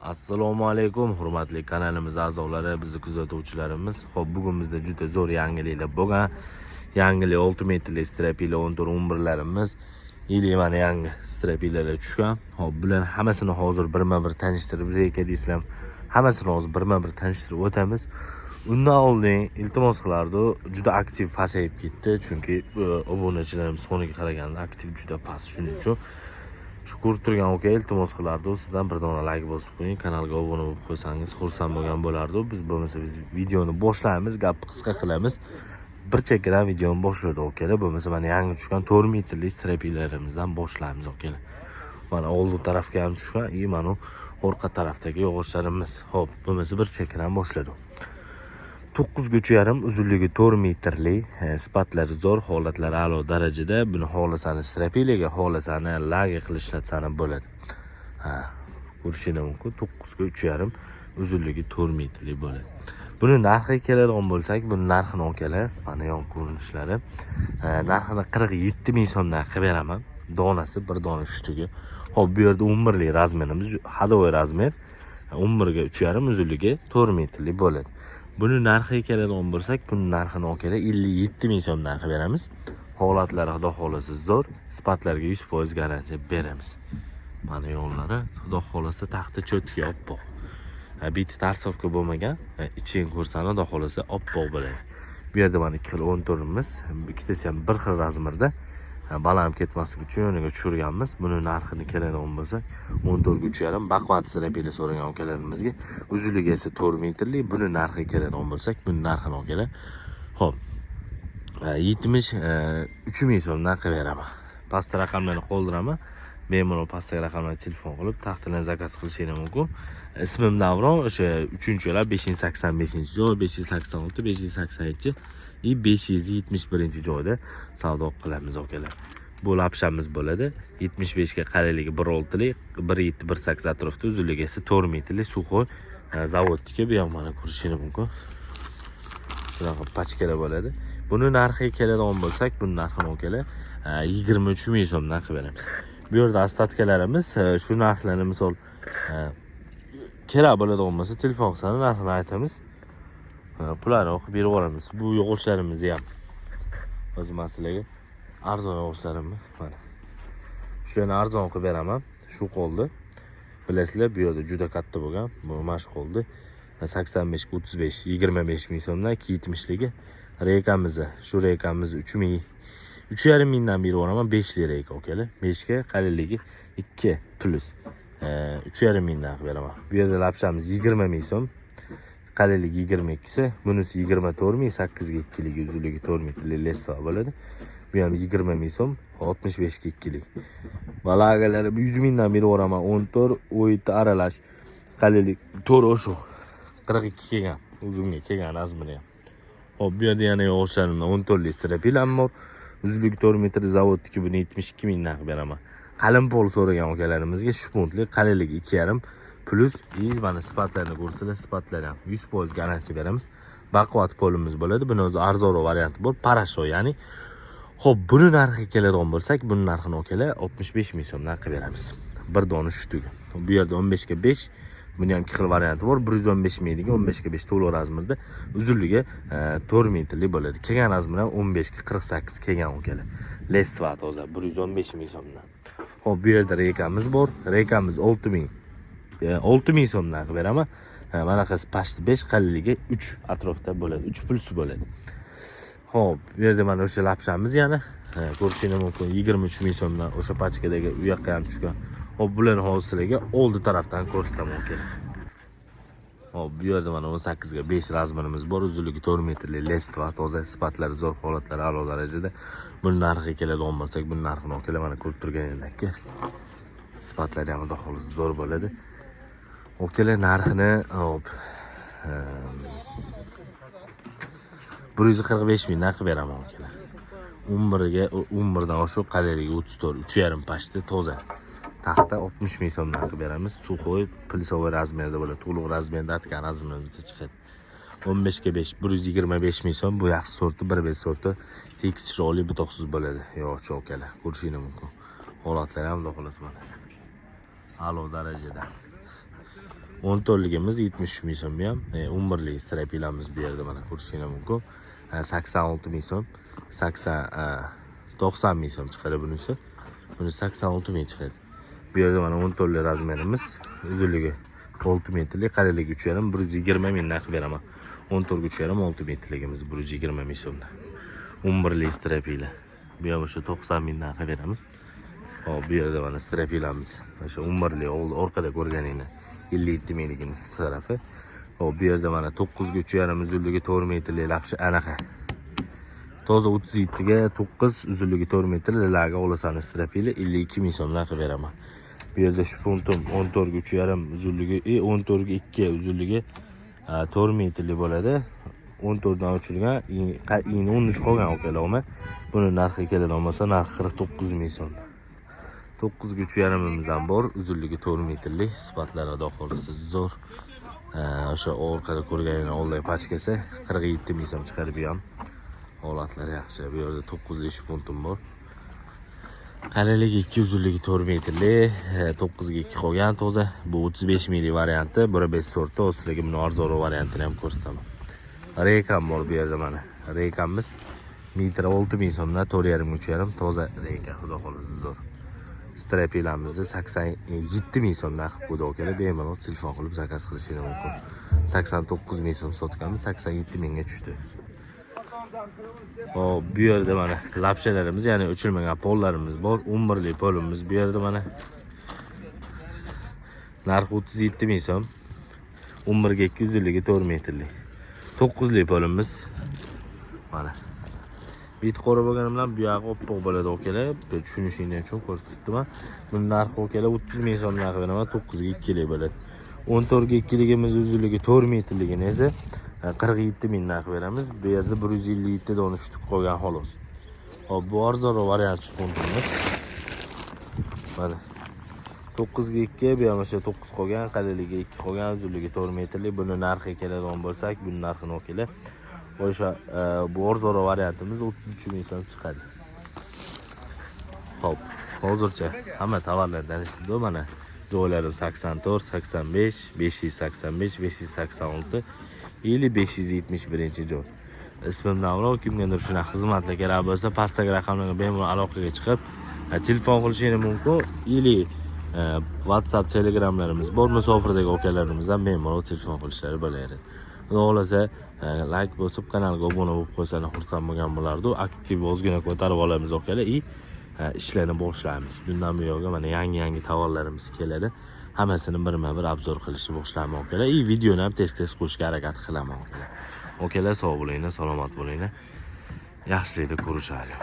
Assalomu alaykum hurmatli kanalimiz a'zolari, bizni kuzatuvchilarimiz. Xo'p, bugun bizda juda zo'r yangiliklar bo'lgan. Yangilik 6 metrli strapiller 14-11larimiz. Yili mana yangi strapillerlar tushgan. Xo'p, bularni hammasini hozir birma-bir tanishtirib beraylik deysizlar. Hammasini hozir birma-bir tanishtirib o'tamiz. Undan oldin iltimos qilardim, juda aktiv pasayib ketdi, chunki obunachilarimiz soniga qaraganda aktiv juda past, shuning uchun shu ko'rib turgan aka iltimos qilardim, sizdan bir dona like bosib qo'ying, kanalga obuna bo'lib qo'ysangiz xursand bo'lgan bo'lardim. Biz bo'lmasa biz videoni boshlaymiz, gapni qisqa qilamiz. Bir chekkadan videoni boshlaydi okalar. Bo'lmasa mana yangi tushgan 4 metrli strapillerimizdan boshlaymiz okalar. Mana oldi tarafga ham tushgan, mana orqa tarafdagi yog'ochlarimiz. Xo'p, bo'lmasa bir chekkadan boshladim. 9,5 uzunligi 4 metrli, sifatlari zo'r, holatlari a'lo darajada. Buni xohlasani strapillerga, xohlasani laga qilib ishlatsani bo'ladi. Ko'rishingiz mumkin. 9,5 uzunligi 4 metrli bo'ladi. Buni narxiga keladigan bo'lsak, buni narxini okalar, mana yon ko'rinishlari. Narxini 47 ming so'mdan qilib beraman. Donasi bir dona shtugi. Xo'p, bu yerda 11 lik razmerimiz, hadovoy razmer. 11,5 uzunligi 4 metrli bo'ladi. Buni narxiga keladigan bo'lsak, buni narxini okalar 57 ming so'mdan qilib beramiz. Holatlari xudo xolasa zo'r, sifatlarga 100% garantiya beramiz. Mana yo'llari xudo xolasa taxti cho'tki oppoq. Biti tarsovka bo'lmagan, ichini ko'rsani xudo xolasa oppoq bo'ladi. Bu yerda mana 2 xil 14imiz, ikkitasi ham bir xil razmerda. Balam ketmasligi uchun yoniga tushirganmiz. Buni narxini keladigan bo'lsak, 14,5 baquvvat strapiller so'ragan ukalarimizga. Uzunligi esa 4 metrli. Buni narxiga keladigan bo'lsak, buni narxini okalar. Xo'p. 73 ming so'mdan qilib beraman. Pastda raqamlarni qoldiraman. Bemalol pastdagi raqamlarga telefon qilib, taxtidan zakaz qilishingiz mumkin. Ismim Davron, o'sha 3-yo'lab 585-joy, 586, 587 571 joyda savdo qilamiz okalar. Bu lapshamiz bo'ladi. 75 ga qaraligi 1.6 lik, 1.7-1.8 atrofida, uzunligi esa 4 metrli suxoy zavodniki. Bu ham mana ko'rishingiz mumkin. Shunaqa pachkalar bo'ladi. Buni narxiga keladigan bo'lsak, buni narxini okalar 23 ming so'mdan qilib beramiz. Bu yerda ostatkalarimiz, shu narxlarni misol kerak bo'ladigan bo'lsa, telefon qilsangiz narxini aytamiz. Pullarni o'qib berib yuboramiz. Bu yog'ochlarimizni ham o'zim sizlarga arzon yog'ochlarimiz mana. Shularni arzon qilib beraman. Shu qoldi. Bilasizlar, bu yerda juda katta bo'lgan. Bu mash qoldi. 85 ga 35, 25 ming so'mdan 270ligi reykamizni. Shu reykamizni 3,5 mingdan berib yuboraman. 5 lik reyka okalar. 5 ga qalinligi 2 plus 3,5 mingdan qilib beraman. Bu yerda lapshamiz 20 ming so'm. Qalinligi 22 ise, bunisi 24 ming, 8 ga 2 ligi, uzunligi 4 metrli lesta bo'ladi. Bu ham 20 ming so'm, 65 ga 2 lik. Balagalar 100 mingdan berib yuboraman. 14, 17 aralash. Qalinlik 4 o'shu 42 kelgan, uzunga kelgan razmeri ham. Hop, bu yerda yana yog'ochlarimiz 14 lik strapiller bor. Uzunligi 4 metr zavodniki, buni 72 mingdan qilib beraman. Qalin pol so'ragan ukalarimizga shpuntli, qalinligi 2,5 plus mana sifatlarni ko'rsanglar, sifatlar ham 100% garantiya beramiz. Baquvvat polimiz bo'ladi. Buni o'zi arzonroq varianti bor, parasho, ya'ni. Xo'p, buni narxiga keladigan bo'lsak, buni narxini okalar 65 ming so'mdan qilib beramiz. Bir dona shtugi. Bu yerda 15 ga 5, buni ham 2 xil varianti bor. 115 mingligi 15 ga 5 to'liq razmerda, uzunligi 4 metrli bo'ladi. Kelgan razmer ham 15 ga 48 kelgan okalar. Lestva toza 115 ming so'mdan. Xo'p, bu yerda reykamiz bor. Reykamiz 6 ming so'mdan qilib beraman. Mana qas pashti 5, qalinligi 3 atrofda bo'ladi. 3 plus bo'ladi. Xo'p, bu yerda mana o'sha lapshamiz yana ko'rishingiz mumkin. 23 ming so'mdan o'sha pachkadagi u yoqqa ham tushgan. Xo'p, bularni hozir sizlarga oldi tarafdan ko'rsataman kerak. Xo'p, bu yerda mana 18 ga 5 razmerimiz bor. Uzunligi 4 metrli lestva, toza, sifatlari zo'r, holatlari a'lo darajada. Buni narxiga keladigan bo'lsak, buni narxini okalar mana ko'rib turganingizdek. Sifatlari ham xudo xolos zo'r bo'ladi. Okalar narxini hop 145 mingdan qilib beraman okalar. 11 dan oshiq qalinligi 34, 3,5 pashti toza. Taxta 60 ming so'mdan qilib beramiz. Suxoy plyusovый razmerda bo'ladi. To'liq razmerda atgan razmerimizda chiqadi. 15 ga 5, 125 ming so'm. Bu yaxshi sorti, 1.5 sorti. Tekis chiroyli butoqsiz bo'ladi. Yog'och okalar. Ko'rishingiz mumkin. Holatlari ham xudo xolos mana. A'lo darajada. 14ligimiz 70 ming so'm bu ham. 11lik strapilamiz bu yerda mana ko'rishingiz mumkin. 86 ming so'm. 90 ming so'm chiqadi bunisi. Buni 86 ming chiqadi. Bu yerda mana 14lik razmerimiz. Uzunligi 6 metrlik, qalinligi 3,5 120 ming narx beraman. 14 3,5 6 metrligimiz 120 ming so'mdan. 11lik strapila. Bu ham o'sha 90 ming narx beramiz. Hop, bu yerda mana strapilamiz. O'sha 11lik orqada ko'rganinglar 57 mingligini ust tarafi. Hop, bu yerda mana 9 3,5 uzunligi 4 metrlik lapshi anaqa. Toza 37 ga 9 uzunligi 4 metr laga olasan strapili 52 ming so'm narx beraman. Bu yerda shu puntum 14 3,5 uzunligi 14 ga 2 uzunligi 4 metrlik bo'ladi. 14 dan o'chirgan, ini 13 qolgan okalarmi? Buni narxi keladi olmasa narxi 49 ming so'm. 9 ga 3,5 mimiz ham bor, uzunligi 4 metrlik, sifatlari daxolisi zo'r. O'sha orqada ko'rganinglar oldagi pachkasi 47 ming so'm chiqadi bu ham. Holatlari yaxshi. Bu yerda 9 ish puntum bor. Qalinligi 2, uzunligi 4 metrlik, 9 ga 2 qolgan toza. Bu 35 minglik varianti, 1.5 sorti, o'sligi buni arzonroq variantini ham ko'rsataman. Reykam bor bu yerda mana. Reykamiz metr 6 ming so'mdan 4,5 toza reyka, xudo xolisi zo'r. Strapilamizni 87 ming so'mdan qilib qo'ydi okalar. Bemalol telefon qilib zakaz qilishingiz mumkin. 89 ming so'm sotganmiz, 87 mingga tushdi. Hop, bu yerda mana lapshalarimiz, ya'ni o'chirmagan pollarimiz bor. 11lik polimiz bu yerda mana. Narxi 37 ming so'm. 11 ga 2 uzunligi 4 metrlik. 9lik polimiz mana. Bit qora bo'lgani bilan bu yog'i oppoq bo'ladi okalar. Tushunishingiz uchun ko'rsatdim. Buning narxi okalar 30 ming so'm narxi beraman, 9 ga 2lik bo'ladi. 14 ga 2ligimiz uzunligi 4 metrligini esa 47 ming narx beramiz. Bu yerda 157 dona tushib qolgan xolos. Hop, bu arzonroq variant chiqmoqimiz. Mana 9 ga 2, bu ham o'sha 9 qolgan, qalinligi 2 qolgan, uzunligi 4 metrlik. Buni narxi keladigan bo'lsak, buni narxini o'kila. O'sha bu arzonroq variantimiz 33 ming so'm chiqadi. Hop, hozircha hamma tovarlardan ishlaydi mana. Joylarim 84, 85, 585, 586 571 joy. Ismim Navroq, kimgadir shunaqa xizmatlar kerak bo'lsa, pastdagi raqamlarga bemalol aloqaga chiqib, telefon qilishingiz mumkin. WhatsApp, Telegramlarimiz bor. Musofirdagi okalarimiz ham bemalol telefon qilishlari bo'lardi. Xudo xolasa, like bosib, kanalga obuna bo'lib qo'ysangiz xursand bo'lgan bo'lardi. Aktiv ozgina ko'tarib olamiz okalar. ishlarni boshlaymiz. Bundan buyog'iga mana yangi tovarlarimiz keladi. Hammasini birma-bir obzor qilishni boshlayman okalar. Videoni ham tez-tez qo'shishga harakat qilaman okalar. Okalar sog' bo'linglar, salomat bo'linglar. Yaxshilikda ko'rishaylik.